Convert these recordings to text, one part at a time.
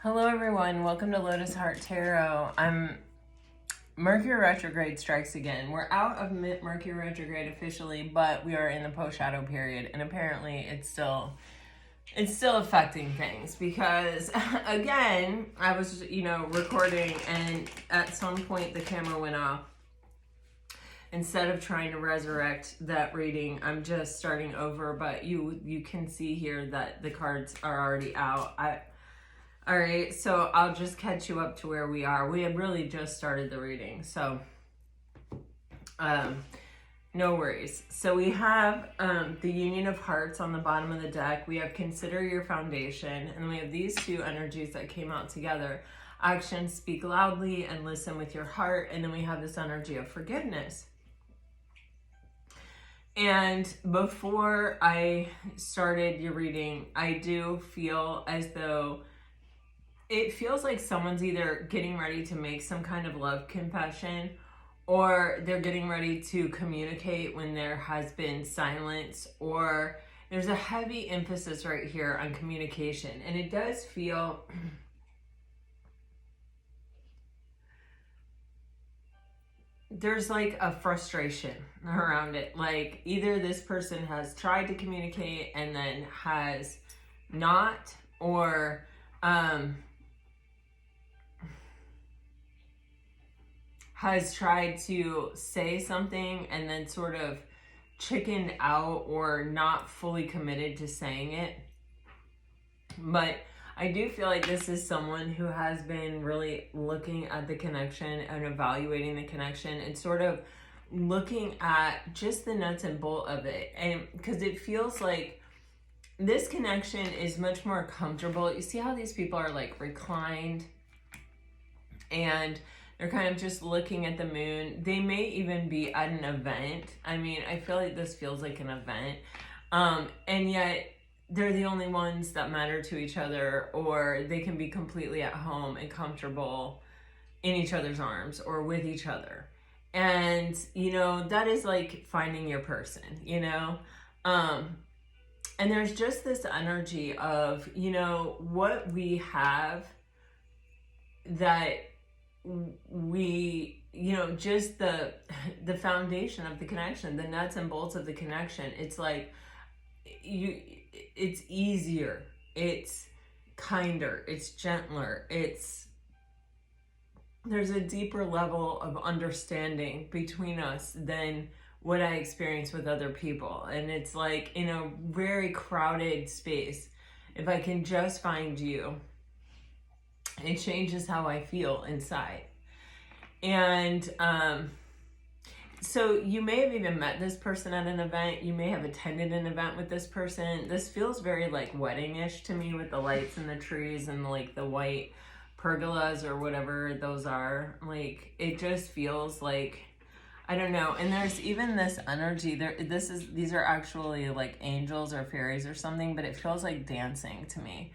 Hello everyone, welcome to Lotus Heart Tarot. Mercury retrograde strikes again. We're out of Mercury retrograde officially, but we are in the post-shadow period, and apparently it's still affecting things because again, I was, recording, and at some point the camera went off. Instead of trying to resurrect that reading, I'm just starting over, but you can see here that the cards are already out. All right, so I'll just catch you up to where we are. We had really just started the reading, so no worries. So we have the Union of Hearts on the bottom of the deck. We have Consider Your Foundation, and we have these two energies that came out together. Actions speak loudly and listen with your heart, and then we have this energy of forgiveness. And before I started your reading, I do feel as though it feels like someone's either getting ready to make some kind of love confession, or they're getting ready to communicate when there has been silence, or there's a heavy emphasis right here on communication. And it does feel there's like a frustration around it. Like either this person has tried to communicate and then has not, or has tried to say something and then sort of chickened out or not fully committed to saying it. But I do feel like this is someone who has been really looking at the connection and evaluating the connection and sort of looking at just the nuts and bolt of it. And because it feels like this connection is much more comfortable. You see how these people are like reclined and they're kind of just looking at the moon. They may even be at an event. I mean, I feel like this feels like an event. And yet they're the only ones that matter to each other, or they can be completely at home and comfortable in each other's arms or with each other. And, that is like finding your person, And there's just this energy of, what we have that we, just the foundation of the connection, the nuts and bolts of the connection. It's like it's easier, it's kinder, it's gentler, there's a deeper level of understanding between us than what I experience with other people. And it's like in a very crowded space, if I can just find you, it changes how I feel inside. And so you may have even met this person at an event. You may have attended an event with this person. This feels very like wedding-ish to me, with the lights and the trees and like the white pergolas or whatever those are. Like it just feels like, I don't know. And there's even this energy there. These are actually like angels or fairies or something, but it feels like dancing to me.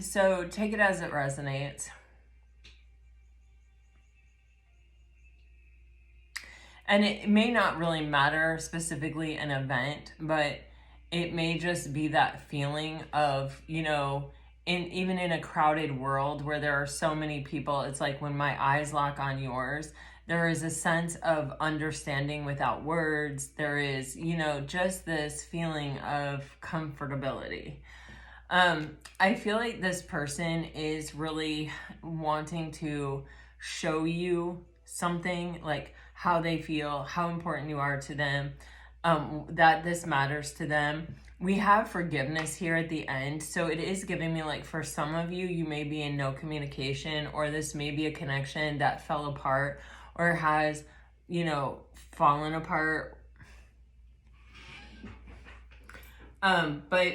So take it as it resonates. And it may not really matter specifically an event, but it may just be that feeling of, even in a crowded world where there are so many people, it's like when my eyes lock on yours, there is a sense of understanding without words. There is, just this feeling of comfortability. I feel like this person is really wanting to show you something, like how they feel, how important you are to them, that this matters to them. We have forgiveness here at the end. So it is giving me like, for some of you, you may be in no communication, or this may be a connection that fell apart or has, fallen apart. But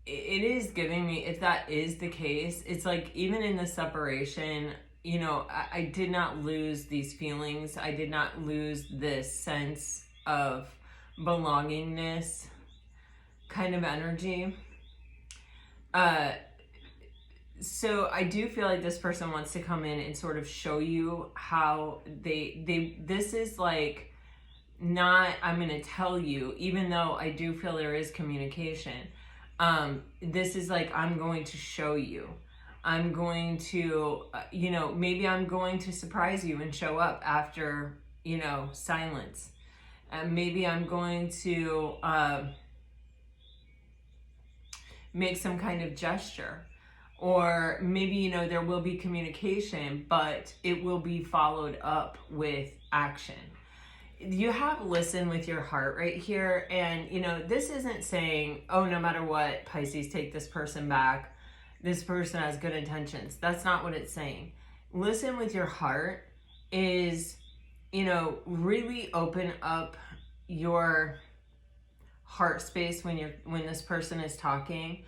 it is giving me, if that is the case, it's like even in the separation, I did not lose these feelings. I did not lose this sense of belongingness kind of energy. So I do feel like this person wants to come in and sort of show you how this is like, not, I'm going to tell you, even though I do feel there is communication. This is like, I'm going to show you. I'm going to, maybe I'm going to surprise you and show up after, silence. And maybe I'm going to make some kind of gesture. Or maybe, there will be communication, but it will be followed up with action. You have listen with your heart right here. And, this isn't saying, oh, no matter what, Pisces, take this person back. This person has good intentions. That's not what it's saying. Listen with your heart is, really open up your heart space when this person is talking,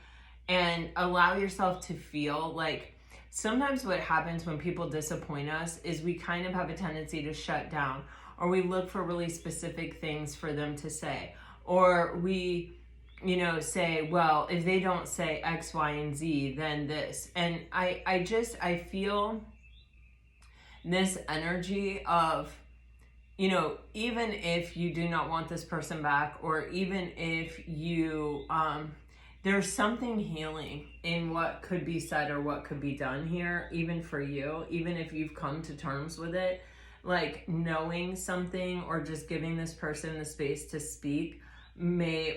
and allow yourself to feel. Like, sometimes what happens when people disappoint us is we kind of have a tendency to shut down, or we look for really specific things for them to say, or we say, well, if they don't say X, Y, and Z, then this. And I feel this energy of, even if you do not want this person back, or even if you, there's something healing in what could be said or what could be done here, even for you, even if you've come to terms with it, like knowing something or just giving this person the space to speak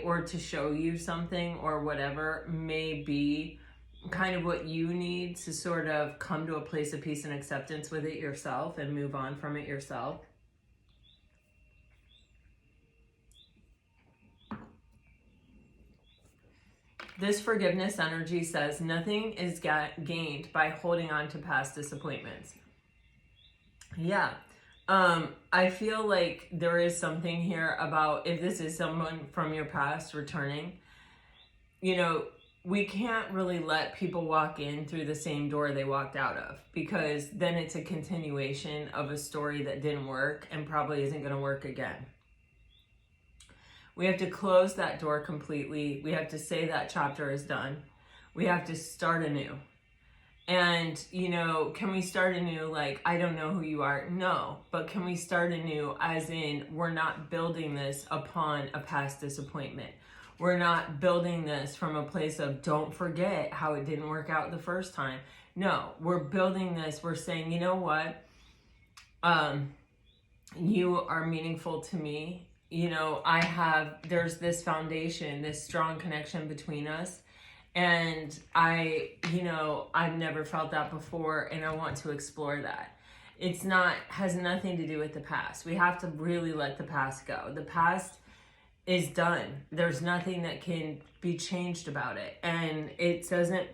or to show you something or whatever may be kind of what you need to sort of come to a place of peace and acceptance with it yourself and move on from it yourself. This forgiveness energy says nothing is gained by holding on to past disappointments. Yeah. I feel like there is something here about if this is someone from your past returning, we can't really let people walk in through the same door they walked out of, because then it's a continuation of a story that didn't work and probably isn't going to work again. We have to close that door completely. We have to say that chapter is done. We have to start anew. And, can we start anew like, I don't know who you are? No. But can we start anew as in we're not building this upon a past disappointment. We're not building this from a place of don't forget how it didn't work out the first time. No, we're building this. We're saying, you know what? You are meaningful to me. There's this foundation, this strong connection between us. And I've never felt that before, and I want to explore that. Has nothing to do with the past. We have to really let the past go. The past is done. There's nothing that can be changed about it. And it doesn't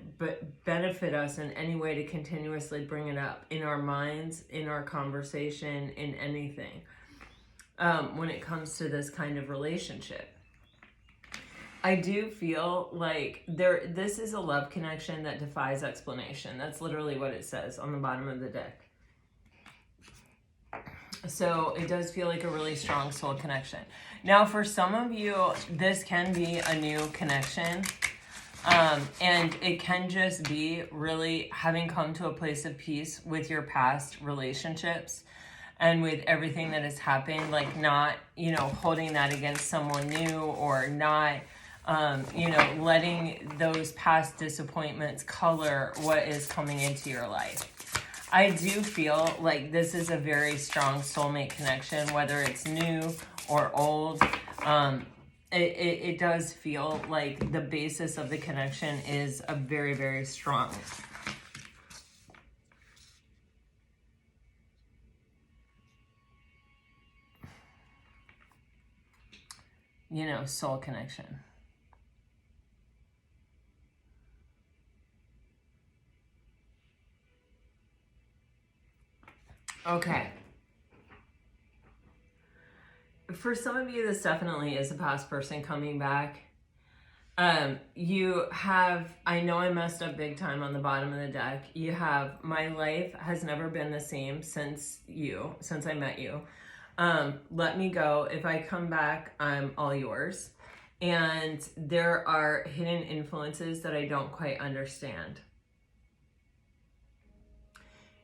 benefit us in any way to continuously bring it up in our minds, in our conversation, in anything, when it comes to this kind of relationship. I do feel like this is a love connection that defies explanation. That's literally what it says on the bottom of the deck. So it does feel like a really strong soul connection. Now, for some of you, this can be a new connection. And it can just be really having come to a place of peace with your past relationships and with everything that has happened, like not, holding that against someone new, or not, letting those past disappointments color what is coming into your life. I do feel like this is a very strong soulmate connection, whether it's new or old. It does feel like the basis of the connection is a very, very strong. Soul connection. Okay. For some of you, this definitely is a past person coming back. You have, I know I messed up big time on the bottom of the deck. You have, my life has never been the same since I met you. Let me go. If I come back, I'm all yours. And there are hidden influences that I don't quite understand.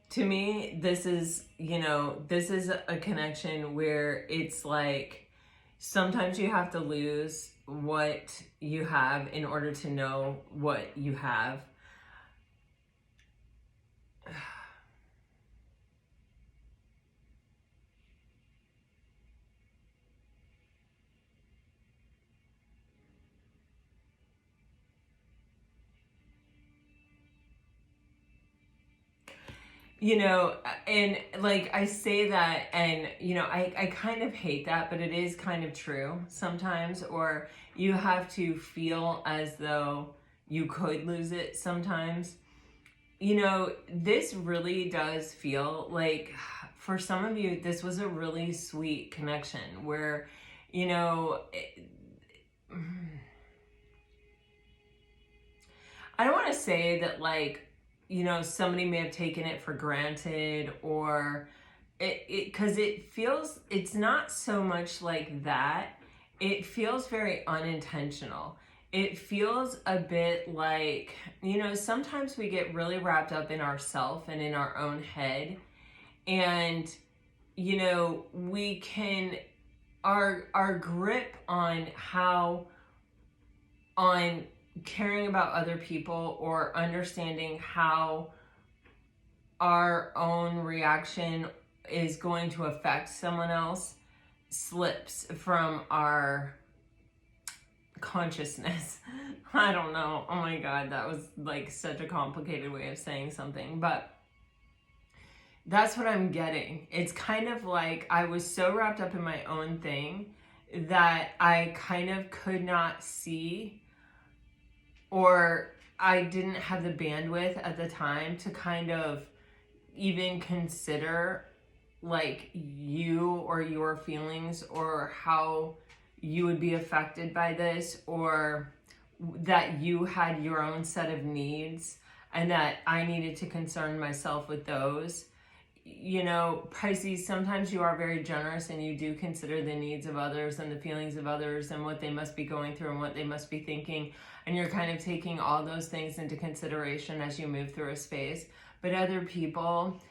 To me, this is a connection where it's like sometimes you have to lose what you have in order to know what you have. you know, and like I say that, and you know, I kind of hate that, but it is kind of true sometimes. Or you have to feel as though you could lose it sometimes. You know, this really does feel like, for some of you, this was a really sweet connection where, you know, I don't want to say that, like, you know, somebody may have taken it for granted, or because it feels, it's not so much like that. It feels very unintentional. It feels a bit like, you know, sometimes we get really wrapped up in ourself and in our own head. And, you know, we can, our grip on on caring about other people, or understanding how our own reaction is going to affect someone else, slips from our consciousness. I don't know. Oh my God, that was like such a complicated way of saying something, but that's what I'm getting. It's kind of like I was so wrapped up in my own thing that I kind of could not see, or I didn't have the bandwidth at the time to kind of even consider like you or your feelings, or how you would be affected by this, or that you had your own set of needs and that I needed to concern myself with those. You know, Pisces, sometimes you are very generous and you do consider the needs of others and the feelings of others and what they must be going through and what they must be thinking. And you're kind of taking all those things into consideration as you move through a space. But other people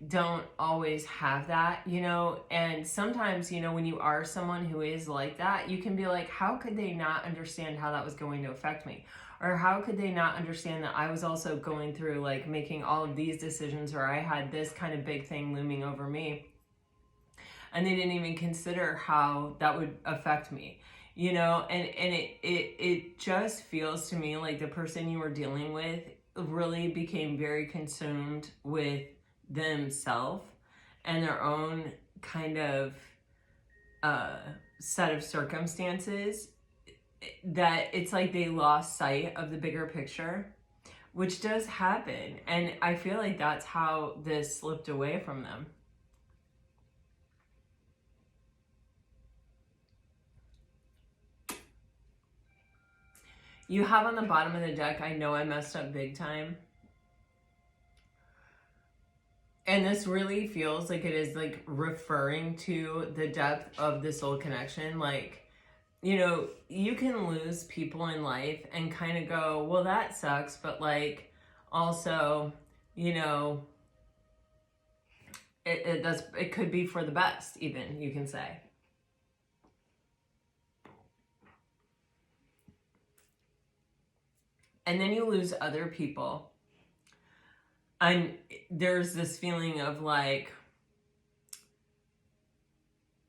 don't always have that, you know. And sometimes, you know, when you are someone who is like that, you can be like, how could they not understand how that was going to affect me? Or how could they not understand that I was also going through like making all of these decisions, or I had this kind of big thing looming over me, and they didn't even consider how that would affect me, you know. And it just feels to me like the person you were dealing with really became very consumed with themselves and their own kind of set of circumstances, that it's like they lost sight of the bigger picture, which does happen. And I feel like that's how this slipped away from them. You have on the bottom of the deck, I know I messed up big time. And this really feels like it is like referring to the depth of the soul connection. Like, you know, you can lose people in life and kind of go, well, that sucks, but like, also, you know, it could be for the best, even, you can say. And then you lose other people, and there's this feeling of like,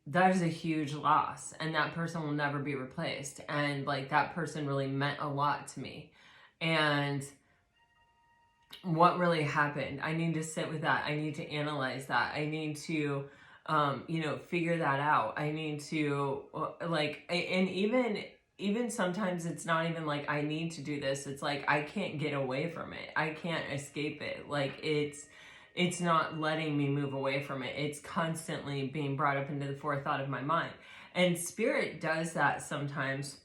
that is a huge loss, and that person will never be replaced. And like, that person really meant a lot to me. And what really happened? I need to sit with that. I need to analyze that. I need to, you know, figure that out. I need to like, and even sometimes it's not even like I need to do this. It's like, I can't get away from it. I can't escape it. Like, it's not letting me move away from it. It's constantly being brought up into the forethought of my mind. And spirit does that sometimes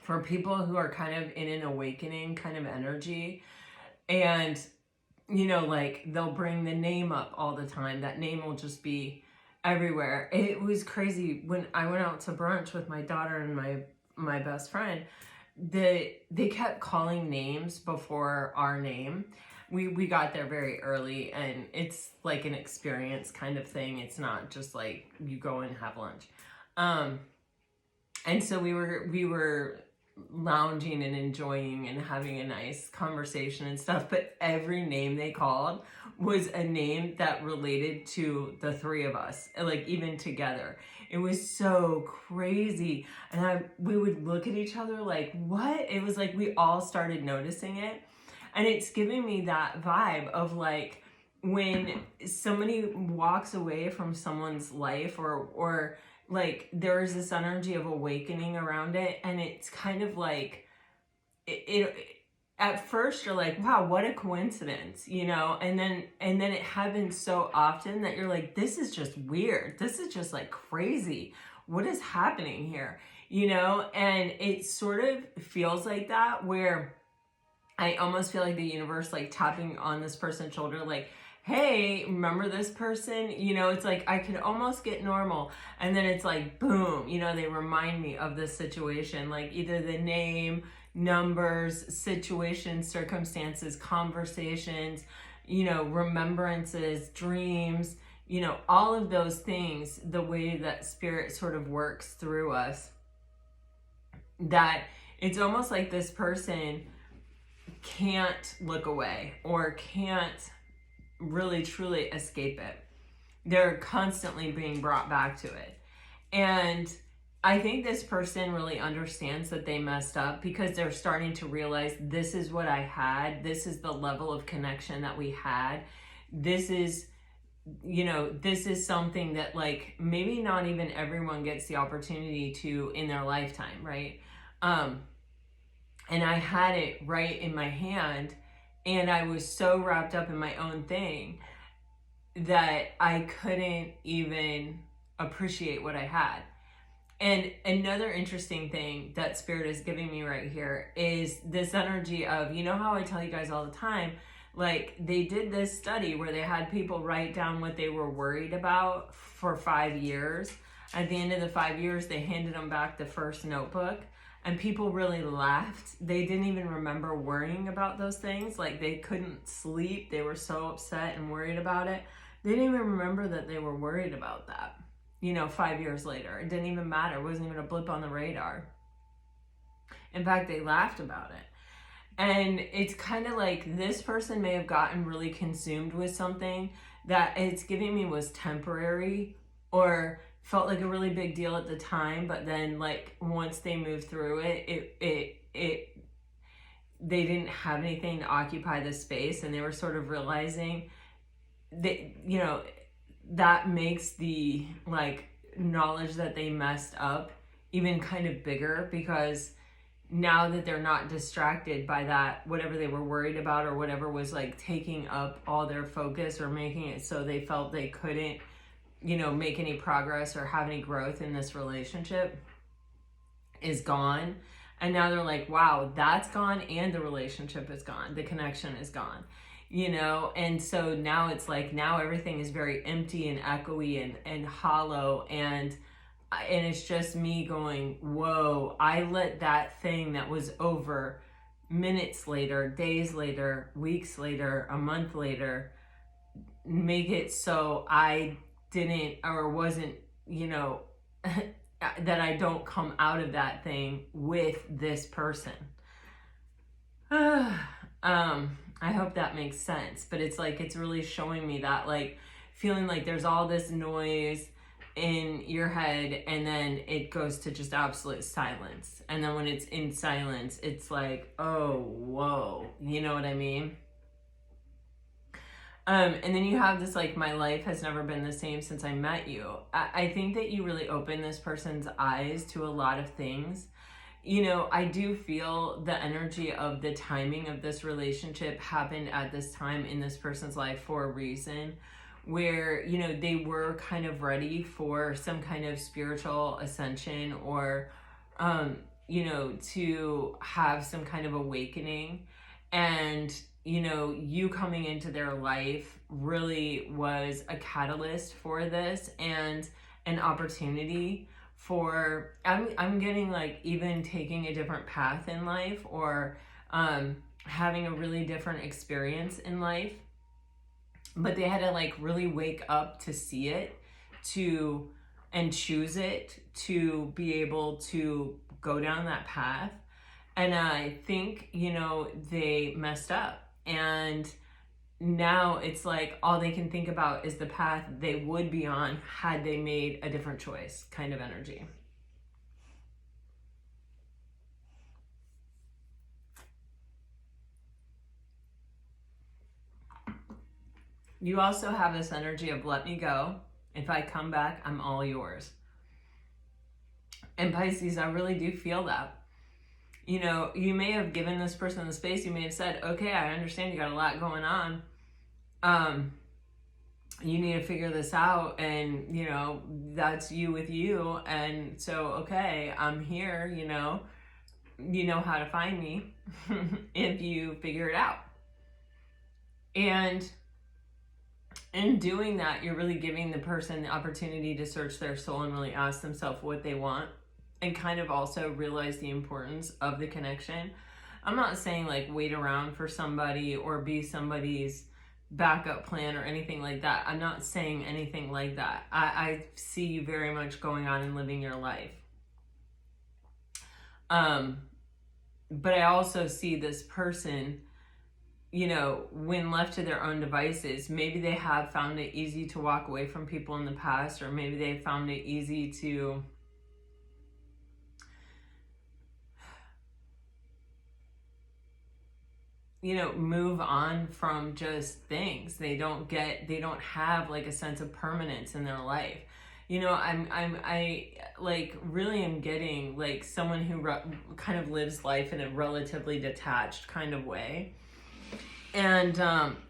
for people who are kind of in an awakening kind of energy. And, you know, like, they'll bring the name up all the time. That name will just be everywhere. It was crazy when I went out to brunch with my daughter and my best friend. They kept calling names before our name. We got there very early, and it's like an experience kind of thing. It's not just like you go and have lunch. And so we were lounging and enjoying and having a nice conversation and stuff, but every name they called was a name that related to the three of us, like, even together. It was so crazy. And we would look at each other like, what? It was like we all started noticing it. And it's giving me that vibe of like, when somebody walks away from someone's life, or like there's this energy of awakening around it, and it's kind of like it at first you're like, wow, what a coincidence, you know, and then it happens so often that you're like, this is just weird, this is just like crazy, what is happening here, you know? And it sort of feels like that, where I almost feel like the universe like tapping on this person's shoulder, like, hey, remember this person? You know, it's like I could almost get normal. And then it's like, boom, you know, they remind me of this situation, like either the name, numbers, situations, circumstances, conversations, you know, remembrances, dreams, you know, all of those things, the way that spirit sort of works through us, that it's almost like this person can't look away or can't really truly escape it. They're constantly being brought back to it. And I think this person really understands that they messed up, because they're starting to realize, this is what I had. This is the level of connection that we had. This is, you know, this is something that like maybe not even everyone gets the opportunity to in their lifetime, right? And I had it right in my hand, and I was so wrapped up in my own thing that I couldn't even appreciate what I had. And another interesting thing that Spirit is giving me right here is this energy of, you know how I tell you guys all the time, like they did this study where they had people write down what they were worried about for 5 years. At the end of the 5 years, they handed them back the first notebook, and people really laughed. They didn't even remember worrying about those things. Like they couldn't sleep. They were so upset and worried about it. They didn't even remember that they were worried about that. You know, 5 years later, it didn't even matter. It wasn't even a blip on the radar. In fact, they laughed about it. And it's kind of like this person may have gotten really consumed with something that it's giving me was temporary, or felt like a really big deal at the time, but then like once they moved through it, they didn't have anything to occupy the space, and they were sort of realizing that, you know, that makes the like knowledge that they messed up even kind of bigger, because now that they're not distracted by that, whatever they were worried about or whatever was like taking up all their focus or making it so they felt they couldn't, you know, make any progress or have any growth in this relationship, is gone. And now they're like, wow, that's gone, and the relationship is gone, the connection is gone, you know? And so now it's like, now everything is very empty and echoey and hollow, and it's just me going, whoa, I let that thing that was over minutes later, days later, weeks later, a month later, make it so I didn't or wasn't, you know, that I don't come out of that thing with this person. I hope that makes sense, but it's like, it's really showing me that, like, feeling like there's all this noise in your head, and then it goes to just absolute silence. And then when it's in silence, it's like, oh, whoa, you know what I mean? And then you have this, like, my life has never been the same since I met you. I think that you really open this person's eyes to a lot of things. You know, I do feel the energy of the timing of this relationship happened at this time in this person's life for a reason, where, you know, they were kind of ready for some kind of spiritual ascension, or, you know, to have some kind of awakening. And, you know, you coming into their life really was a catalyst for this, and an opportunity for, I'm getting like even taking a different path in life, or having a really different experience in life. But they had to like really wake up to see it, and choose it, to be able to go down that path. And I think, you know, they messed up, and now it's like all they can think about is the path they would be on had they made a different choice, kind of energy. You also have this energy of let me go. If I come back, I'm all yours. And Pisces, I really do feel that. You know, you may have given this person the space. You may have said, okay, I understand you got a lot going on. You need to figure this out, and, you know, that's you with you. And so, okay, I'm here, you know how to find me if you figure it out. And in doing that, you're really giving the person the opportunity to search their soul and really ask themselves what they want, and kind of also realize the importance of the connection. I'm not saying like wait around for somebody or be somebody's backup plan or anything like that. I'm not saying anything like that. I see you very much going on and living your life. But I also see this person, you know, when left to their own devices, maybe they have found it easy to walk away from people in the past, or maybe they found it easy to move on from just things. They don't have like a sense of permanence in their life. You know, I like really am getting like someone who kind of lives life in a relatively detached kind of way. And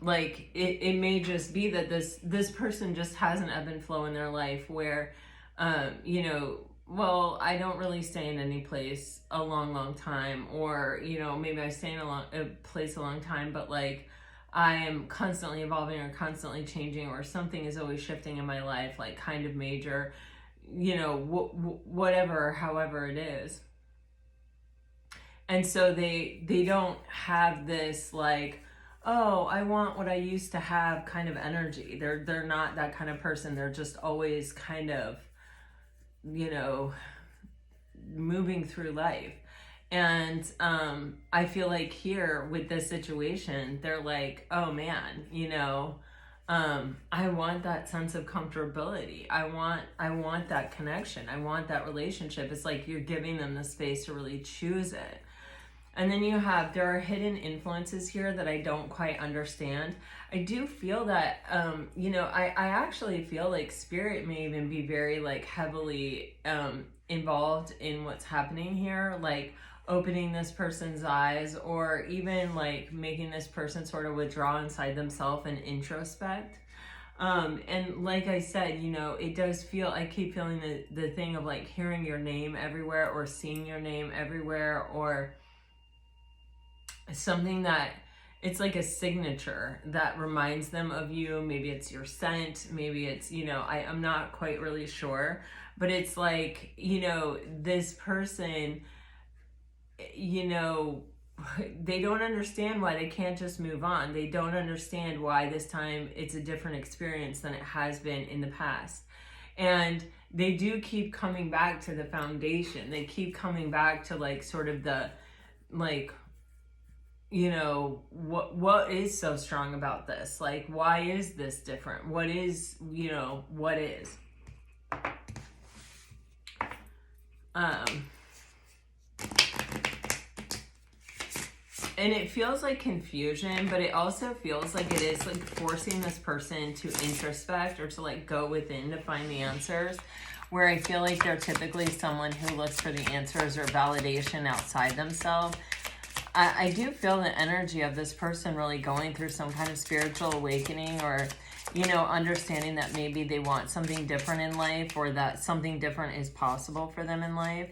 like it may just be that this person just has an ebb and flow in their life where, you know, well, I don't really stay in any place a long time, or, you know, maybe I stay in a place a long time, but like I am constantly evolving or constantly changing, or something is always shifting in my life, like kind of major, you know, whatever, however it is. And so they don't have this like, oh, I want what I used to have kind of energy. They're not that kind of person. They're just always kind of, you know, moving through life. And I feel like here with this situation, they're like, oh man, you know, I want that sense of comfortability. I want that connection. I want that relationship. It's like you're giving them the space to really choose it. And then there are hidden influences here that I don't quite understand. I do feel that, you know, I actually feel like spirit may even be very like heavily involved in what's happening here, like opening this person's eyes, or even like making this person sort of withdraw inside themselves and introspect. And like I said, you know, it does feel, I keep feeling the thing of like hearing your name everywhere, or seeing your name everywhere, or something that it's like a signature that reminds them of you. Maybe it's your scent, maybe it's, you know, I'm not quite really sure, but it's like, you know, this person, you know, they don't understand why they can't just move on. They don't understand why this time it's a different experience than it has been in the past. And they do keep coming back to the foundation. They keep coming back to like sort of the like, you know, what is so strong about this? Like, why is this different? What is, you know, what is? And it feels like confusion, but it also feels like it is like forcing this person to introspect, or to like go within to find the answers, where I feel like they're typically someone who looks for the answers or validation outside themselves. I do feel the energy of this person really going through some kind of spiritual awakening, or, you know, understanding that maybe they want something different in life, or that something different is possible for them in life.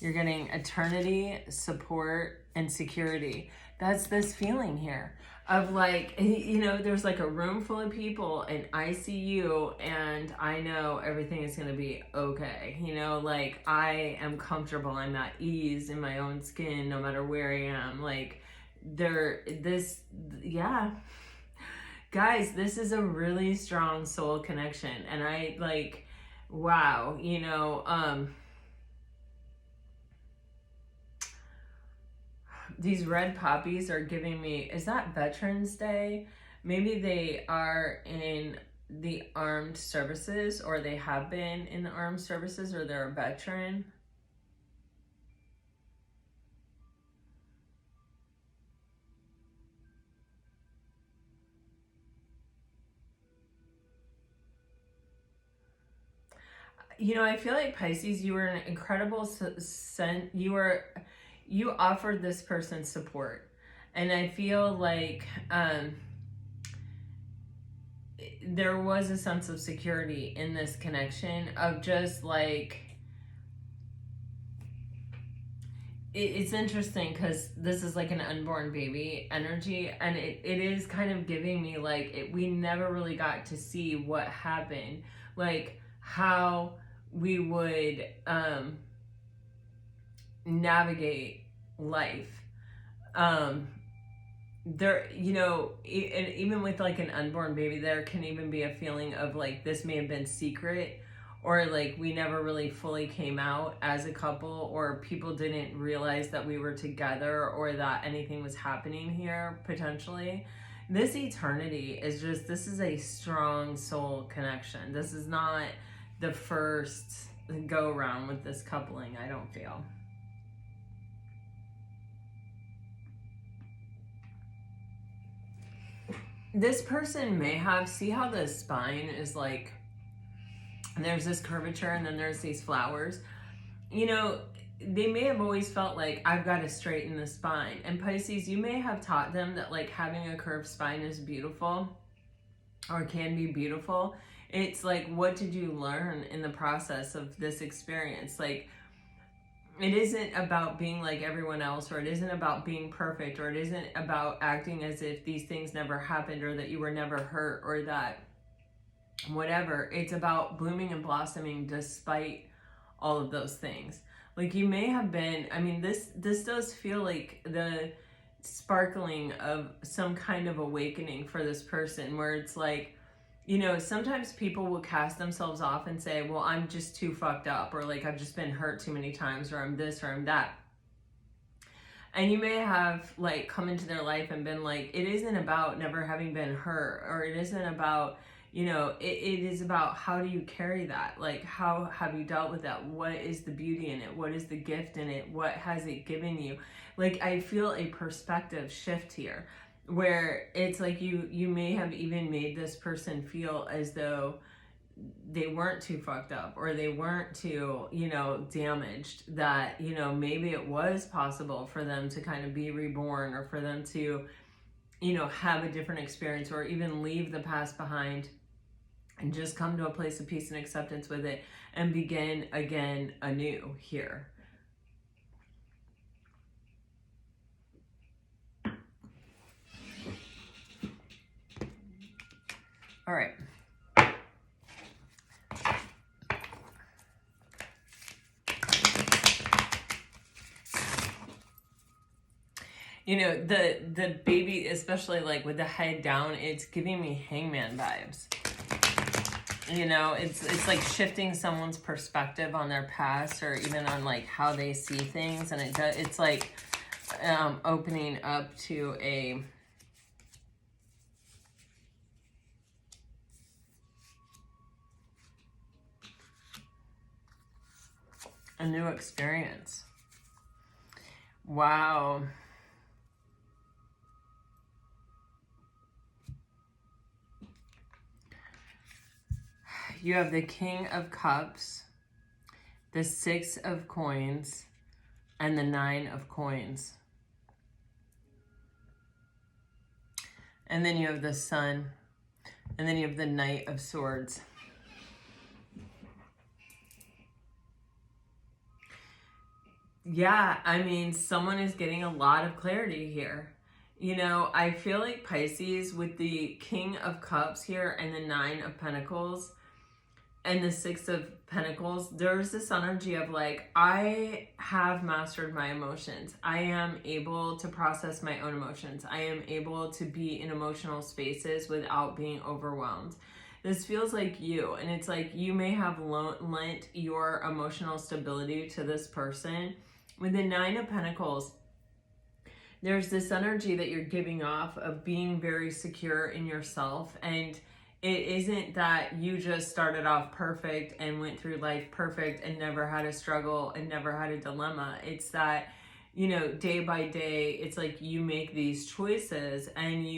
You're getting eternity, support, and security. That's this feeling here of like, you know, there's like a room full of people and I see you and I know everything is going to be okay. You know, like I am comfortable. I'm at ease in my own skin no matter where I am. Like yeah. Guys, this is a really strong soul connection. And I like, wow, you know, these red poppies are giving me, is that Veterans Day? Maybe they are in the armed services, or they have been in the armed services, or they're a veteran. I feel like Pisces, you were an incredible you offered this person support. And I feel like there was a sense of security in this connection of just like, it's interesting because this is like an unborn baby energy, and it is kind of giving me like we never really got to see what happened, like how we would navigate life. There, and even with like an unborn baby, there can even be a feeling of like this may have been secret, or like we never really fully came out as a couple, or people didn't realize that we were together, or that anything was happening here potentially. This eternity is just, this is a strong soul connection. This is not the first go around with this coupling, I don't feel. This person may have, see how the spine is like, there's this curvature and then there's these flowers. They may have always felt like, I've got to straighten the spine. And Pisces, you may have taught them that like having a curved spine is beautiful, or can be beautiful. It's like, what did you learn in the process of this experience? Like, it isn't about being like everyone else, or it isn't about being perfect, or it isn't about acting as if these things never happened, or that you were never hurt, or that whatever. It's about blooming and blossoming despite all of those things. Like, you may have been, I mean, this does feel like the sparkling of some kind of awakening for this person, where it's like, sometimes people will cast themselves off and say, well, I'm just too fucked up, or like, I've just been hurt too many times, or I'm this, or I'm that. And you may have like come into their life and been like, it isn't about never having been hurt, or it isn't about, it is about, how do you carry that? Like, how have you dealt with that? What is the beauty in it? What is the gift in it? What has it given you? Like, I feel a perspective shift here, where it's like you may have even made this person feel as though they weren't too fucked up, or they weren't too, damaged, that, maybe it was possible for them to kind of be reborn, or for them to, have a different experience, or even leave the past behind and just come to a place of peace and acceptance with it, and begin again anew here. All right. The baby, especially like with the head down, it's giving me hangman vibes. It's like shifting someone's perspective on their past, or even on like how they see things, and it's like opening up to a new experience. Wow. You have the King of Cups, the 6 of Coins, and the 9 of Coins. And then you have the Sun, and then you have the Knight of Swords. Yeah, I mean, someone is getting a lot of clarity here. I feel like Pisces, with the King of Cups here and the 9 of Pentacles and the 6 of Pentacles, there's this energy of like, I have mastered my emotions. I am able to process my own emotions. I am able to be in emotional spaces without being overwhelmed. This feels like you, and it's like you may have lent your emotional stability to this person. With the 9 of Pentacles, there's this energy that you're giving off of being very secure in yourself, and it isn't that you just started off perfect and went through life perfect and never had a struggle and never had a dilemma. It's that, day by day, it's like you make these choices, and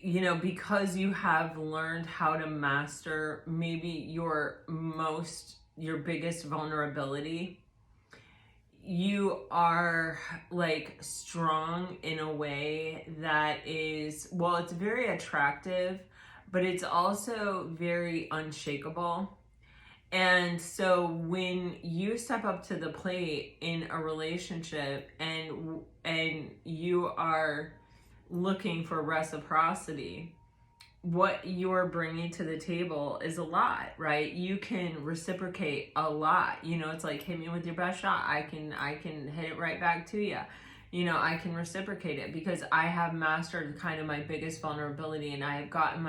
you know, because you have learned how to master maybe your biggest vulnerability, you are like strong in a way that is, well, it's very attractive, but it's also very unshakable. And so when you step up to the plate in a relationship and you are looking for reciprocity, what you're bringing to the table is a lot, right? You can reciprocate a lot. You know, it's like, hit me with your best shot. I can hit it right back to you. You know, I can reciprocate it because I have mastered kind of my biggest vulnerability, and I have gotten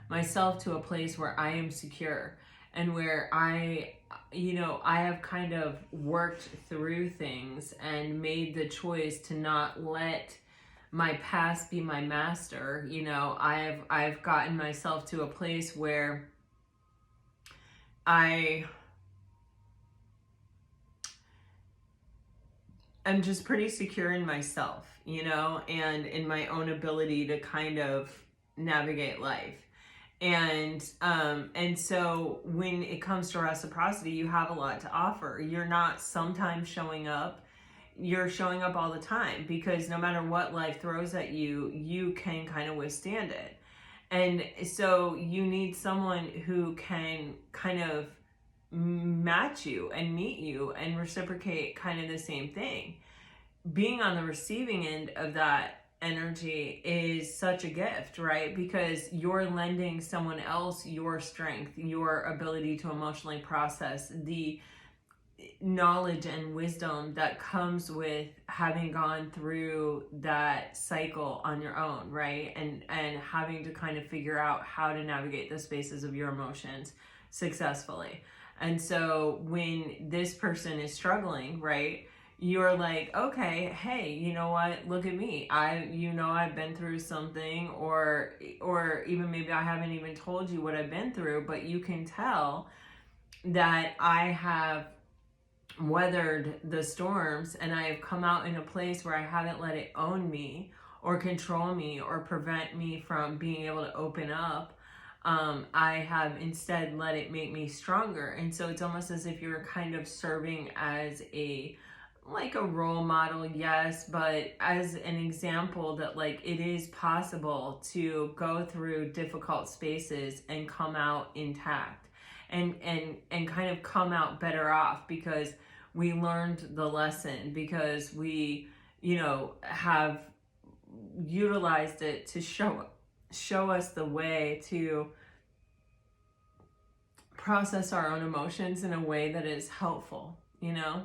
myself to a place where I am secure, and where I have kind of worked through things and made the choice to not let my past be my master. You know, I've gotten myself to a place where I'm just pretty secure in myself, you know, and in my own ability to kind of navigate life. And so when it comes to reciprocity, you have a lot to offer. You're not sometimes showing up. You're showing up all the time, because no matter what life throws at you, you can kind of withstand it. And so you need someone who can kind of match you and meet you and reciprocate kind of the same thing. Being on the receiving end of that energy is such a gift, right? Because you're lending someone else your strength, your ability to emotionally process, the knowledge and wisdom that comes with having gone through that cycle on your own, right? And having to kind of figure out how to navigate the spaces of your emotions successfully. And so when this person is struggling, right, you're like, okay, hey, you know what? Look at me. I've been through something, or even maybe I haven't even told you what I've been through, but you can tell that I have weathered the storms, and I have come out in a place where I haven't let it own me or control me or prevent me from being able to open up. I have instead let it make me stronger. And so it's almost as if you're kind of serving as a role model, yes, but as an example that like it is possible to go through difficult spaces and come out intact. And kind of come out better off because we learned the lesson, because we, you know, have utilized it to show us the way to process our own emotions in a way that is helpful, you know?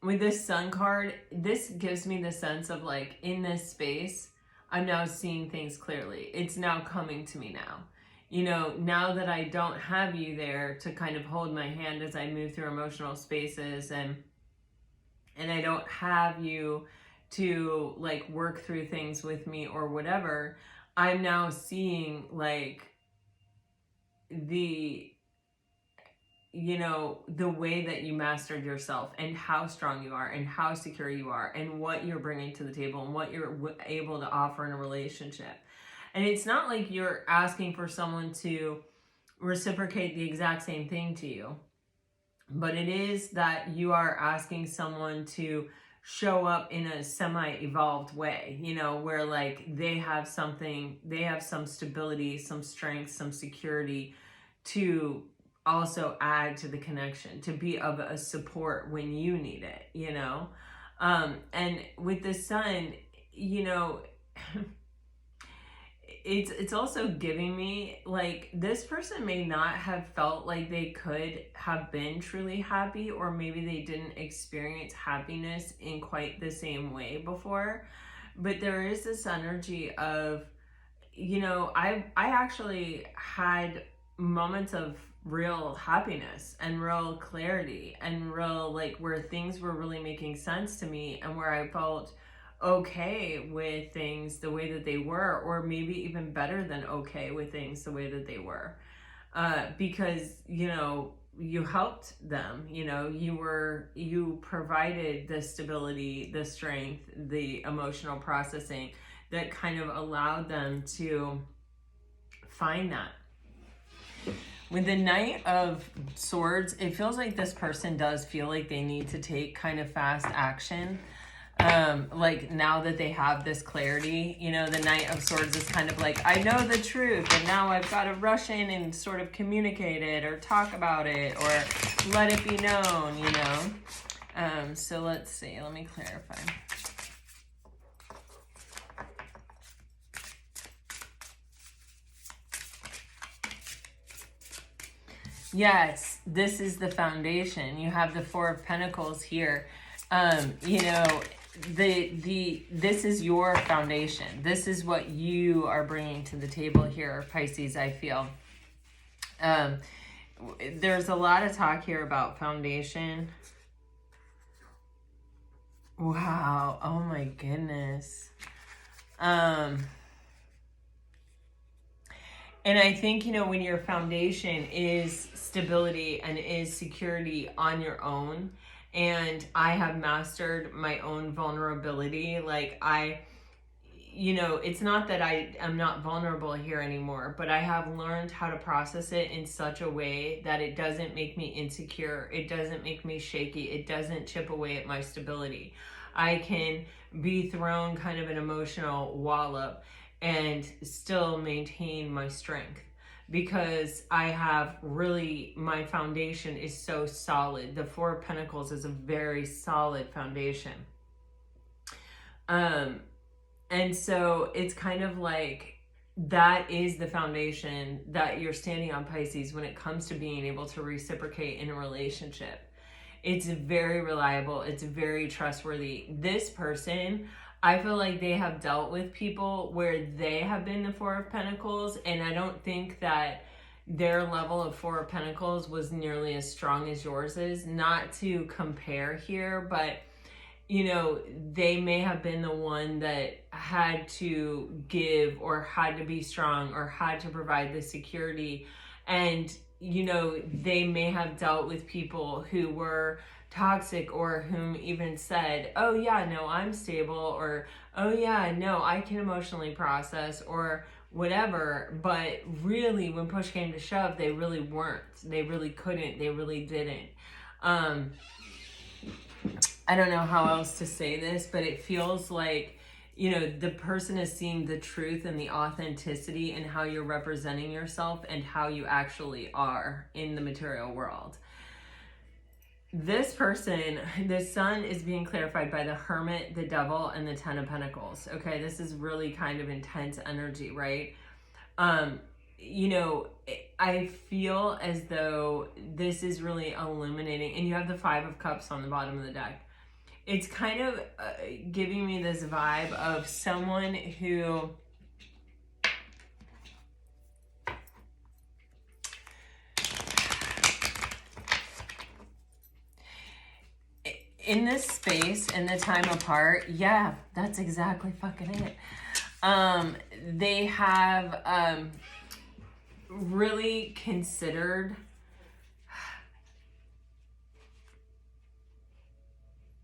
With this Sun card, this gives me the sense of like, in this space, I'm now seeing things clearly. It's now coming to me now. You know, now that I don't have you there to kind of hold my hand as I move through emotional spaces, and I don't have you to like work through things with me or whatever, I'm now seeing like the way that you mastered yourself, and how strong you are, and how secure you are, and what you're bringing to the table, and what you're able to offer in a relationship. And it's not like you're asking for someone to reciprocate the exact same thing to you, but it is that you are asking someone to show up in a semi-evolved way, you know, where like they have some stability, some strength, some security to also add to the connection, to be of a support when you need it, you know? And with the Sun, you know, it's also giving me like, this person may not have felt like they could have been truly happy, or maybe they didn't experience happiness in quite the same way before, but there is this energy of, you know, I actually had moments of real happiness and real clarity and real like where things were really making sense to me, and where I felt okay with things the way that they were, or maybe even better than okay with things the way that they were, because, you know, you helped them, you know, you provided the stability, the strength, the emotional processing that kind of allowed them to find that. With the Knight of Swords, it feels like this person does feel like they need to take kind of fast action. Like now that they have this clarity, you know, the Knight of Swords is kind of like, I know the truth and now I've got to rush in and sort of communicate it or talk about it or let it be known, you know. So let's see, let me clarify. Yes, this is the foundation. You have the Four of Pentacles here. You know, this is your foundation. This is what you are bringing to the table here, Pisces, I feel. There's a lot of talk here about foundation. Wow. Oh my goodness. And I think, you know, when your foundation is stability and is security on your own, and I have mastered my own vulnerability, like you know, it's not that I am not vulnerable here anymore, but I have learned how to process it in such a way that it doesn't make me insecure. It doesn't make me shaky. It doesn't chip away at my stability. I can be thrown kind of an emotional wallop and still maintain my strength because I have really, my foundation is so solid. The Four of Pentacles is a very solid foundation. And so it's kind of like that is the foundation that you're standing on, Pisces, when it comes to being able to reciprocate in a relationship. It's very reliable. It's very trustworthy. This person, I feel like they have dealt with people where they have been the Four of Pentacles, and I don't think that their level of Four of Pentacles was nearly as strong as yours is. Not to compare here, but you know, they may have been the one that had to give or had to be strong or had to provide the security. And, you know, they may have dealt with people who were toxic or whom even said, oh yeah, no, I'm stable, or oh yeah, no, I can emotionally process, or whatever. But really, when push came to shove, they really weren't. They really couldn't. They really didn't. I don't know how else to say this, but it feels like, you know, the person is seeing the truth and the authenticity and how you're representing yourself and how you actually are in the material world. This person, the sun is being clarified by the Hermit, the Devil, and the Ten of Pentacles. Okay, this is really kind of intense energy, right? You know, I feel as though this is really illuminating. And you have the Five of Cups on the bottom of the deck. It's kind of giving me this vibe of someone who in this space, in the time apart, yeah, that's exactly fucking it. They have really considered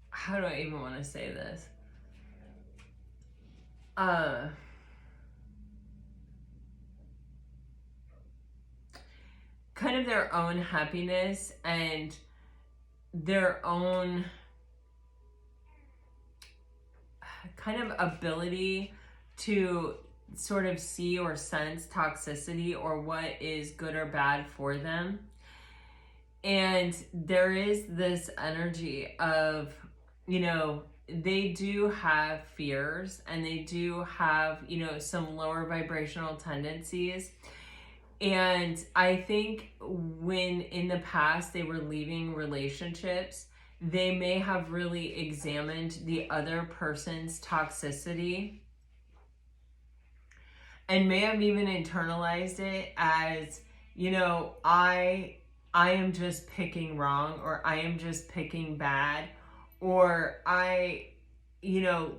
how do I even want to say this? Kind of their own happiness and their own kind of ability to sort of see or sense toxicity or what is good or bad for them. And there is this energy of, you know, they do have fears and they do have, you know, some lower vibrational tendencies. And I think when in the past they were leaving relationships, they may have really examined the other person's toxicity and may have even internalized it as, you know, I am just picking wrong, or I am just picking bad, or I can't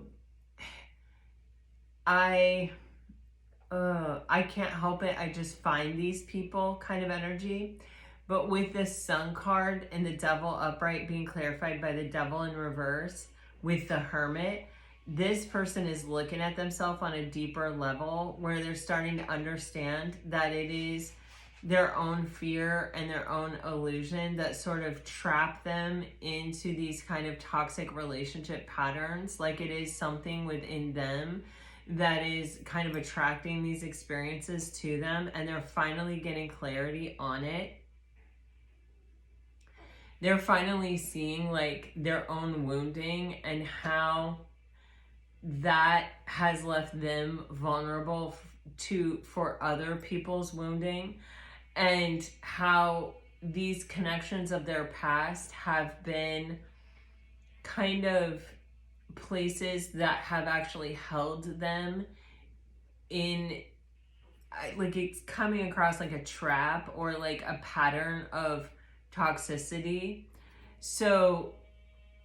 help it. I just find these people kind of energy. But with this Sun card and the Devil upright being clarified by the Devil in reverse with the Hermit, this person is looking at themselves on a deeper level where they're starting to understand that it is their own fear and their own illusion that sort of trap them into these kind of toxic relationship patterns. Like it is something within them that is kind of attracting these experiences to them, and they're finally getting clarity on it. They're finally seeing like their own wounding and how that has left them vulnerable for other people's wounding, and how these connections of their past have been kind of places that have actually held them in, like, it's coming across like a trap or like a pattern of toxicity. So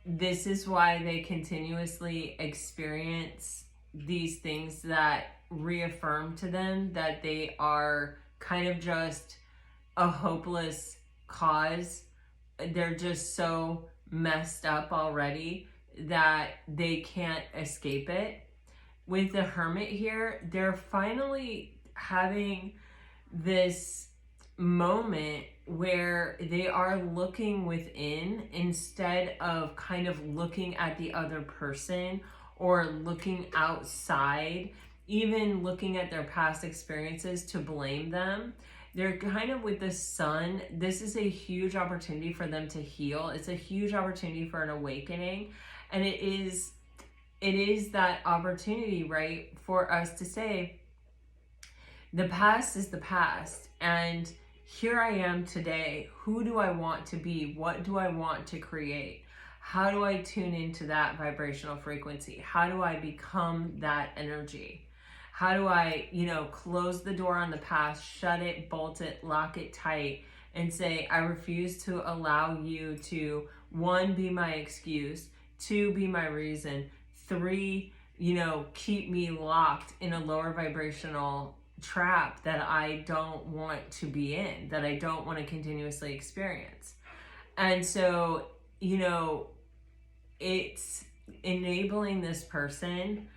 this is why they continuously experience these things that reaffirm to them that they are kind of just a hopeless cause. They're just so messed up already that they can't escape it. With the Hermit here, they're finally having this moment where they are looking within instead of kind of looking at the other person or looking outside, even looking at their past experiences to blame them. They're kind of with the Sun. This is a huge opportunity for them to heal. It's a huge opportunity for an awakening. And it is that opportunity, right, for us to say, the past is the past, and here I am today. Who do I want to be? What do I want to create? How do I tune into that vibrational frequency? How do I become that energy? How do I, close the door on the past, shut it, bolt it, lock it tight, and say, I refuse to allow you to, 1, be my excuse, 2, be my reason, 3, keep me locked in a lower vibrational trap that I don't want to be in, that I don't want to continuously experience. And so, it's enabling this person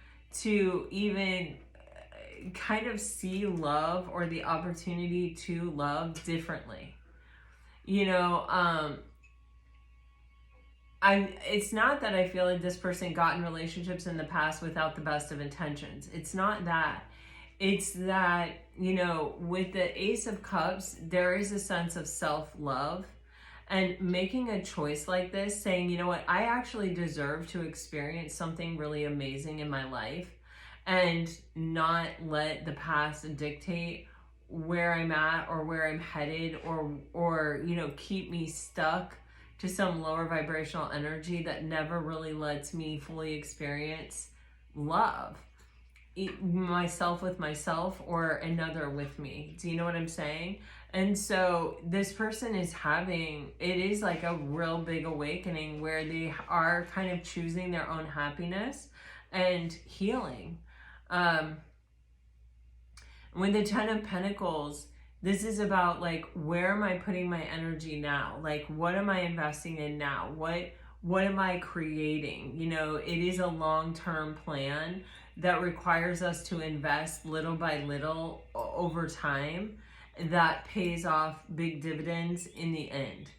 to even kind of see love or the opportunity to love differently. It's not that I feel like this person got in relationships in the past without the best of intentions. It's not that. It's that, with the Ace of Cups, there is a sense of self-love, and making a choice like this, saying, you know what, I actually deserve to experience something really amazing in my life, and not let the past dictate where I'm at or where I'm headed, or keep me stuck to some lower vibrational energy that never really lets me fully experience love. Myself with myself or another with me. Do you know what I'm saying? And so this person is it is like a real big awakening where they are kind of choosing their own happiness and healing. With the 10 of Pentacles, this is about like, where am I putting my energy now? Like, what am I investing in now? What am I creating? It is a long-term plan that requires us to invest little by little over time, that pays off big dividends in the end.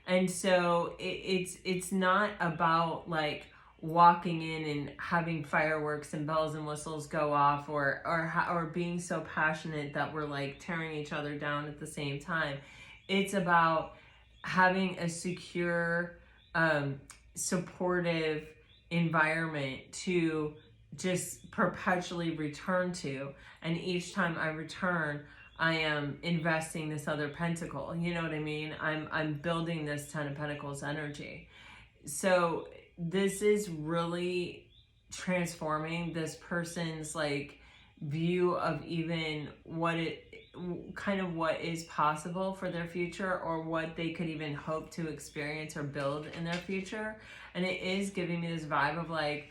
And so it's not about like walking in and having fireworks and bells and whistles go off, or being so passionate that we're like tearing each other down at the same time. It's about having a secure, supportive environment to just perpetually return to, and each time I return, I am investing this other pentacle. You know what I mean? I'm building this 10 of Pentacles energy. So this is really transforming this person's like view of even what is possible for their future, or what they could even hope to experience or build in their future. And it is giving me this vibe of like,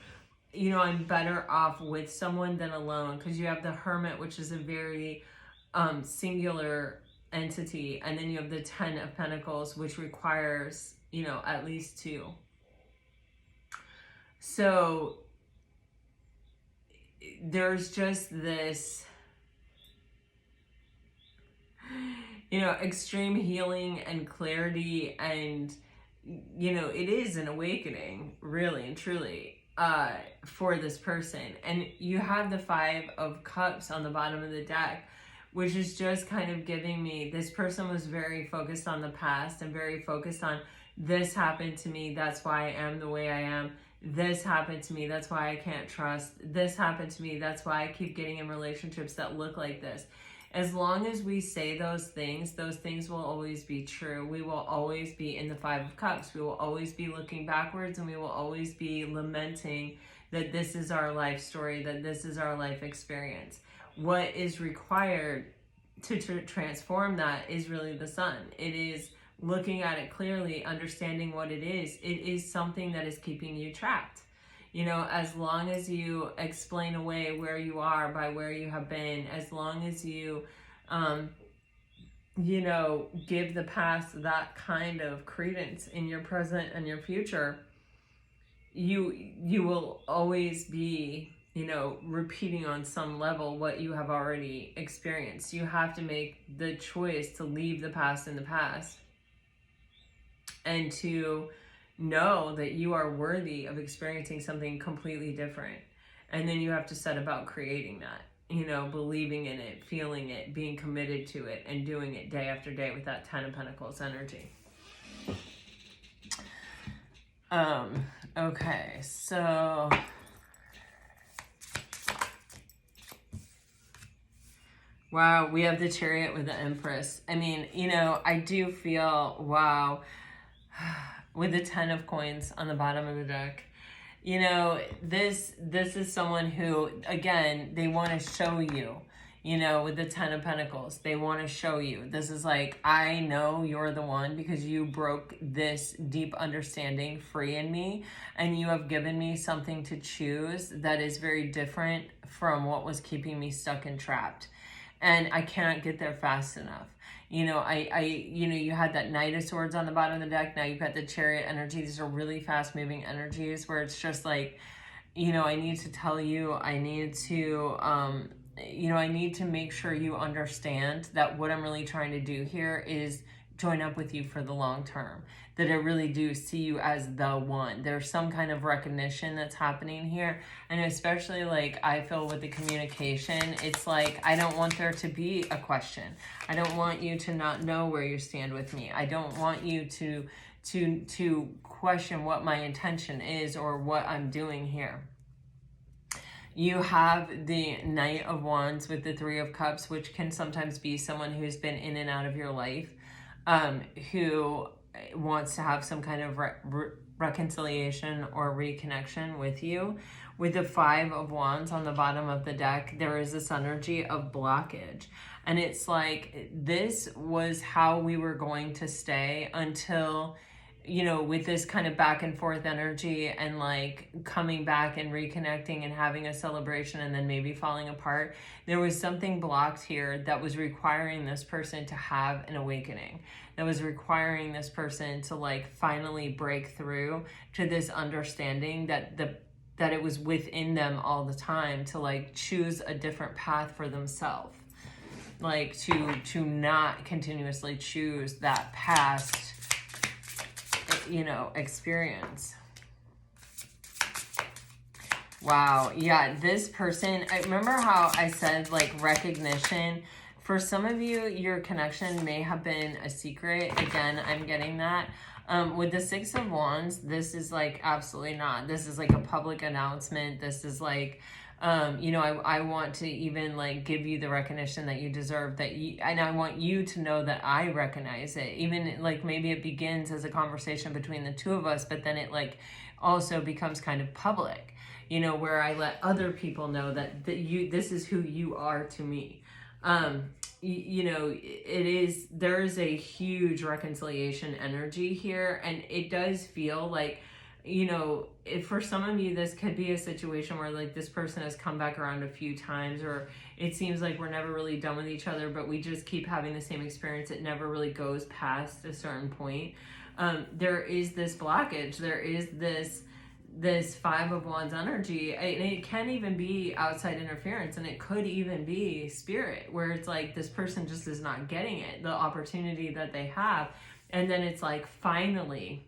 I'm better off with someone than alone, because you have the Hermit, which is a very singular entity, and then you have the 10 of Pentacles, which requires, at least 2. So there's just this, you know, extreme healing and clarity, and, you know, it is an awakening, really and truly, for this person. And you have the 5 of Cups on the bottom of the deck, which is just kind of giving me, this person was very focused on the past and very focused on, this happened to me, that's why I am the way I am. This happened to me, that's why I can't trust. This happened to me, that's why I keep getting in relationships that look like this. As long as we say those things will always be true. We will always be in the 5 of Cups. We will always be looking backwards, and we will always be lamenting that this is our life story, that this is our life experience. What is required to transform that is really the Sun. It is looking at it clearly, understanding what it is. It is something that is keeping you trapped. You know, as long as you explain away where you are by where you have been, as long as you, you know, give the past that kind of credence in your present and your future, you will always be, you know, repeating on some level what you have already experienced. You have to make the choice to leave the past in the past, and to know that you are worthy of experiencing something completely different. And then you have to set about creating that, you know, believing in it, feeling it, being committed to it, and doing it day after day with that 10 of Pentacles energy. Okay, so wow, we have the Chariot with the Empress. I mean, you know, I do feel, wow, with the 10 of Coins on the bottom of the deck. You know, this is someone who, again, they want to show you, you know, with the 10 of Pentacles, they want to show you. This is like, I know you're the one because you broke this deep understanding free in me, and you have given me something to choose that is very different from what was keeping me stuck and trapped. And I cannot get there fast enough. You know, you know, you had that Knight of Swords on the bottom of the deck. Now you've got the Chariot energy. These are really fast moving energies where it's just like, you know, I need to tell you, I need to, you know, I need to make sure you understand that what I'm really trying to do here is join up with you for the long term, that I really do see you as the one. There's some kind of recognition that's happening here. And especially, like, I feel with the communication, it's like, I don't want there to be a question. I don't want you to not know where you stand with me. I don't want you to question what my intention is or what I'm doing here. You have the Knight of Wands with the 3 of Cups, which can sometimes be someone who's been in and out of your life, who wants to have some kind of reconciliation or reconnection with you. With the 5 of Wands on the bottom of the deck, there is this energy of blockage. And it's like, this was how we were going to stay until, you know, with this kind of back and forth energy and like coming back and reconnecting and having a celebration and then maybe falling apart, there was something blocked here that was requiring this person to have an awakening, that was requiring this person to like finally break through to this understanding that that it was within them all the time to like choose a different path for themselves, like to not continuously choose that past, you know, experience. Wow. Yeah, this person, I remember how I said like recognition. For some of you, your connection may have been a secret. Again, I'm getting that. With the 6 of Wands, this is like absolutely not. This is like a public announcement. This is like, you know, I want to even like give you the recognition that you deserve, that you, and I want you to know that I recognize it. Even like maybe it begins as a conversation between the two of us, but then it like also becomes kind of public, you know, where I let other people know that this is who you are to me. You know, there is a huge reconciliation energy here, and it does feel like, you know, if for some of you, this could be a situation where like this person has come back around a few times, or it seems like we're never really done with each other, but we just keep having the same experience. It never really goes past a certain point. There is this blockage. There is this Five of Wands energy, and it can even be outside interference, and it could even be spirit, where it's like this person just is not getting it, the opportunity that they have. And then it's like, finally,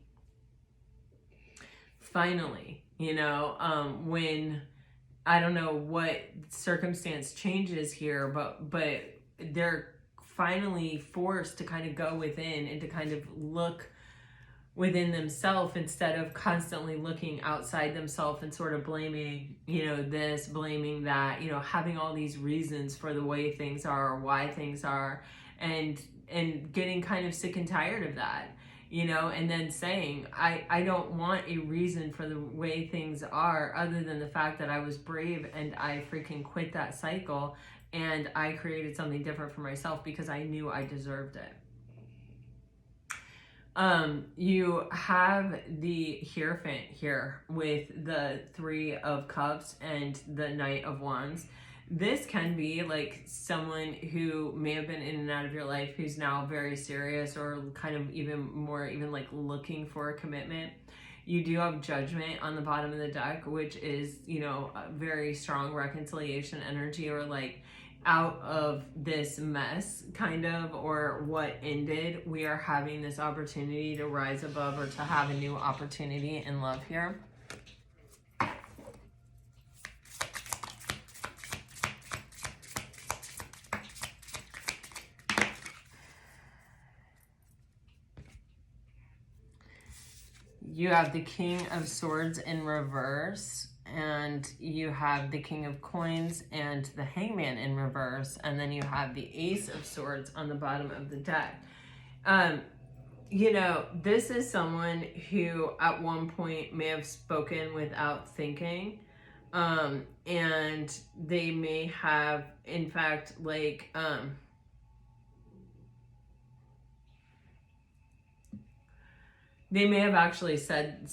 you know, when, I don't know what circumstance changes here, but they're finally forced to kind of go within and to kind of look within themselves instead of constantly looking outside themselves and sort of blaming, you know, this, blaming that, you know, having all these reasons for the way things are or why things are, and getting kind of sick and tired of that, you know, and then saying, I don't want a reason for the way things are other than the fact that I was brave and I freaking quit that cycle and I created something different for myself because I knew I deserved it. You have the Hierophant here with the Three of Cups and the Knight of Wands. This can be like someone who may have been in and out of your life who's now very serious, or kind of even like looking for a commitment. You do have Judgment on the bottom of the deck, which is, you know, a very strong reconciliation energy, or like out of this mess kind of, or what ended, we are having this opportunity to rise above, or to have a new opportunity in love here. You have the King of Swords in reverse, and you have the King of Coins and the Hangman in reverse, and then you have the Ace of Swords on the bottom of the deck. You know, this is someone who at one point may have spoken without thinking, and they may have, in fact, like, they may have actually said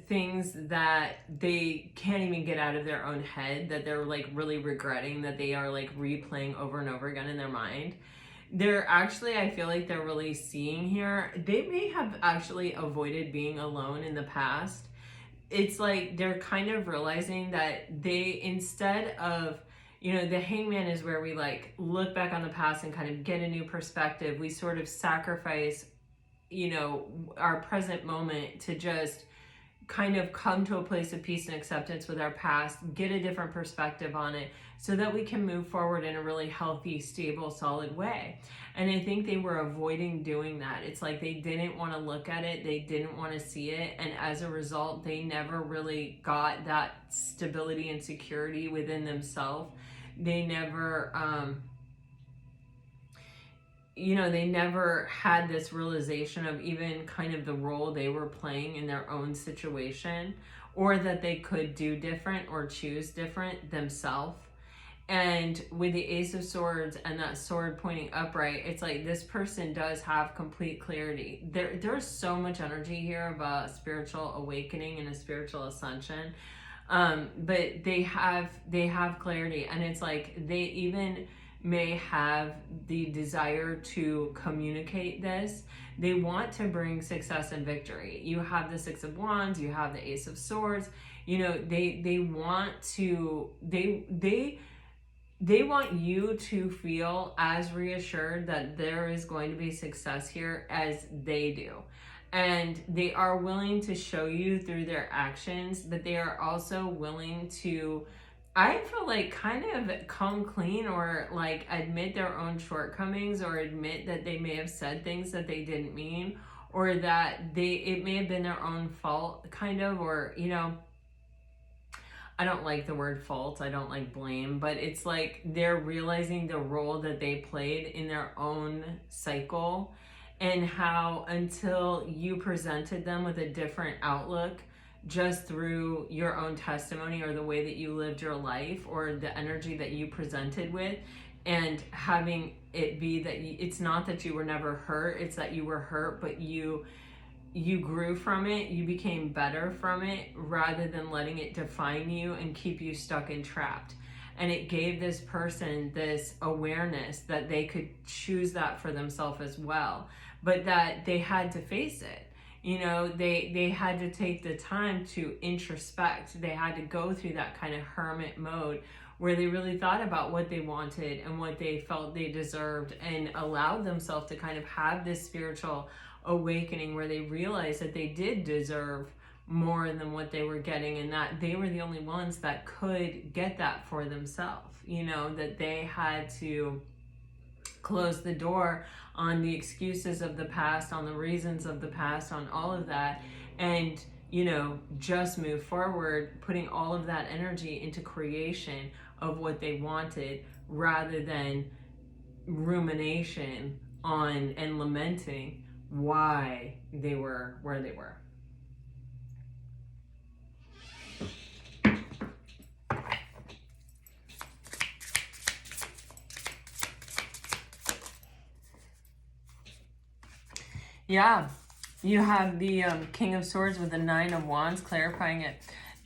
things that they can't even get out of their own head, that they're like really regretting, that they are like replaying over and over again in their mind. They're actually, I feel like they're really seeing here, they may have actually avoided being alone in the past. It's like they're kind of realizing that they, instead of, you know, the Hangman is where we like look back on the past and kind of get a new perspective. We sort of sacrifice, you know, our present moment to just kind of come to a place of peace and acceptance with our past, get a different perspective on it, so that we can move forward in a really healthy, stable, solid way. And I think they were avoiding doing that. It's like they didn't want to look at it, they didn't want to see it, and as a result, they never really got that stability and security within themselves. They never, you know, they never had this realization of even kind of the role they were playing in their own situation, or that they could do different or choose different themselves. And with the Ace of Swords and that sword pointing upright, it's like this person does have complete clarity. There's so much energy here about spiritual awakening and a spiritual ascension. But they have clarity, and it's like they even may have the desire to communicate this. They want to bring success and victory. You have the Six of Wands, you have the Ace of Swords. You know, they want to, they want you to feel as reassured that there is going to be success here as they do. And they are willing to show you through their actions, but they are also willing to, I feel like, kind of come clean, or like admit their own shortcomings, or admit that they may have said things that they didn't mean, or that it may have been their own fault, kind of, or, you know, I don't like the word fault, I don't like blame, but it's like they're realizing the role that they played in their own cycle, and how until you presented them with a different outlook, just through your own testimony or the way that you lived your life or the energy that you presented with, and having it be that it's not that you were never hurt, it's that you were hurt, but you grew from it, you became better from it, rather than letting it define you and keep you stuck and trapped. And it gave this person this awareness that they could choose that for themselves as well, but that they had to face it. You know, they had to take the time to introspect. They had to go through that kind of hermit mode where they really thought about what they wanted and what they felt they deserved, and allowed themselves to kind of have this spiritual awakening where they realized that they did deserve more than what they were getting, and that they were the only ones that could get that for themselves. You know, that they had to close the door on the excuses of the past, on the reasons of the past, on all of that, and, you know, just move forward, putting all of that energy into creation of what they wanted, rather than rumination on and lamenting why they were where they were. Yeah, you have the King of Swords with the Nine of Wands, clarifying it.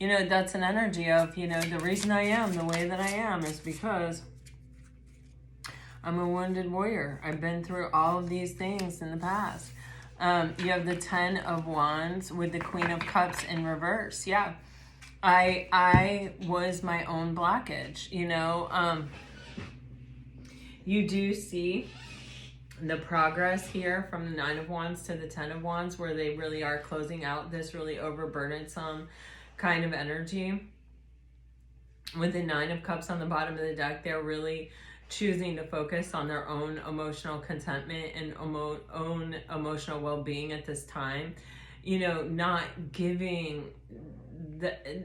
You know, that's an energy of, you know, the reason I am the way that I am is because I'm a wounded warrior. I've been through all of these things in the past. You have the Ten of Wands with the Queen of Cups in reverse. Yeah, I was my own blockage, you know. You do see the progress here from the Nine of Wands to the Ten of Wands, where they really are closing out this really overburdensome kind of energy. With the Nine of Cups on the bottom of the deck, they're really choosing to focus on their own emotional contentment and own emotional well-being at this time. You know, not giving,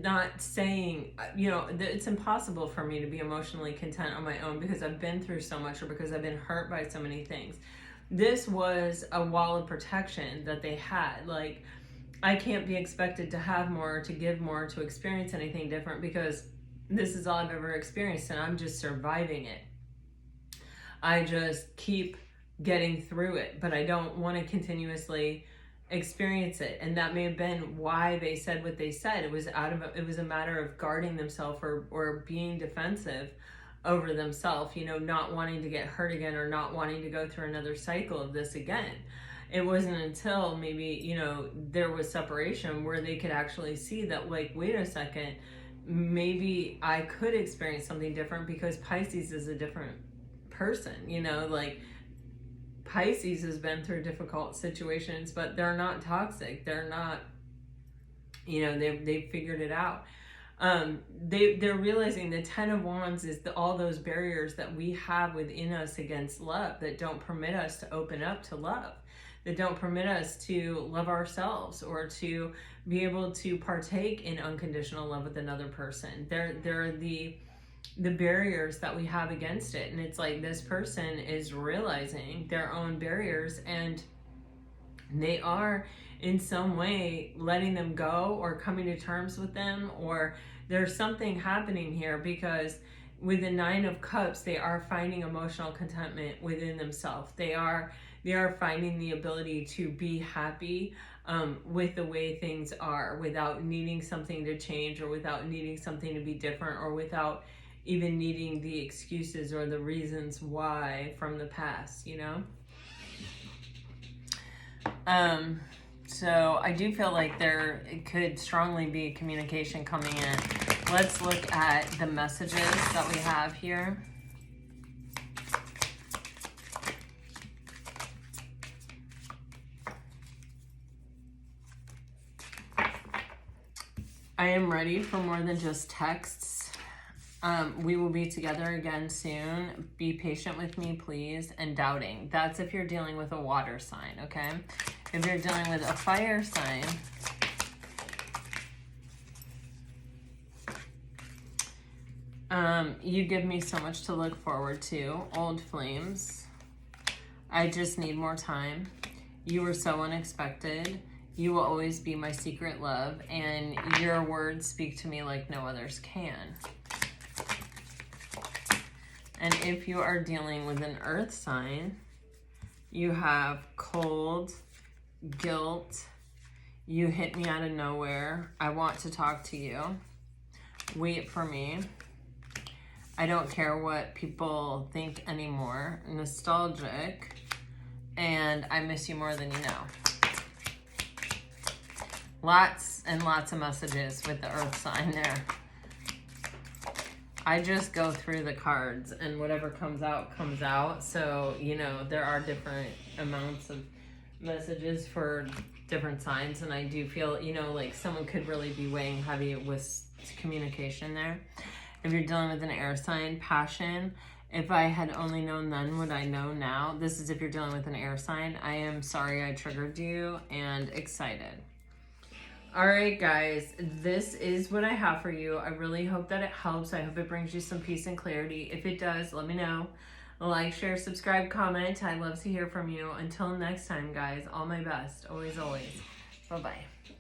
not saying, you know, it's impossible for me to be emotionally content on my own because I've been through so much, or because I've been hurt by so many things. This was a wall of protection that they had. Like, I can't be expected to have more, to give more, to experience anything different, because this is all I've ever experienced and I'm just surviving it. I just keep getting through it, but I don't want to continuously experience it. And that may have been why they said what they said. It was a matter of guarding themselves, or being defensive over themselves, you know, not wanting to get hurt again, or not wanting to go through another cycle of this again. It wasn't until maybe, you know, there was separation where they could actually see that, like, wait a second, maybe I could experience something different, because Pisces is a different person, you know, like, Pisces has been through difficult situations, but they're not toxic. They're not, you know, they've figured it out. They're realizing the Ten of Wands is all those barriers that we have within us against love, that don't permit us to open up to love, that don't permit us to love ourselves, or to be able to partake in unconditional love with another person. They're the barriers that we have against it. And it's like, this person is realizing their own barriers, and they are in some way letting them go, or coming to terms with them, or there's something happening here, because with the Nine of Cups, they are finding emotional contentment within themselves. They are finding the ability to be happy with the way things are, without needing something to change, or without needing something to be different, or without even needing the excuses or the reasons why from the past, you know? So I do feel like there could strongly be communication coming in. Let's look at the messages that we have here. I am ready for more than just texts. We will be together again soon. Be patient with me, please. And doubting. That's if you're dealing with a water sign, okay? If you're dealing with a fire sign, you give me so much to look forward to. Old flames. I just need more time. You were so unexpected. You will always be my secret love, and your words speak to me like no others can. And if you are dealing with an earth sign, you have cold, guilt, you hit me out of nowhere, I want to talk to you, wait for me, I don't care what people think anymore, nostalgic, and I miss you more than you know. Lots and lots of messages with the earth sign there. I just go through the cards and whatever comes out, comes out. So, you know, there are different amounts of messages for different signs. And I do feel, you know, like someone could really be weighing heavy with communication there. If you're dealing with an air sign, passion. If I had only known then, would I know now? This is if you're dealing with an air sign. I am sorry I triggered you, and excited. All right, guys, this is what I have for you. I really hope that it helps. I hope it brings you some peace and clarity. If it does, let me know. Like, share, subscribe, comment. I love to hear from you. Until next time, guys, all my best. Always, always. Bye-bye.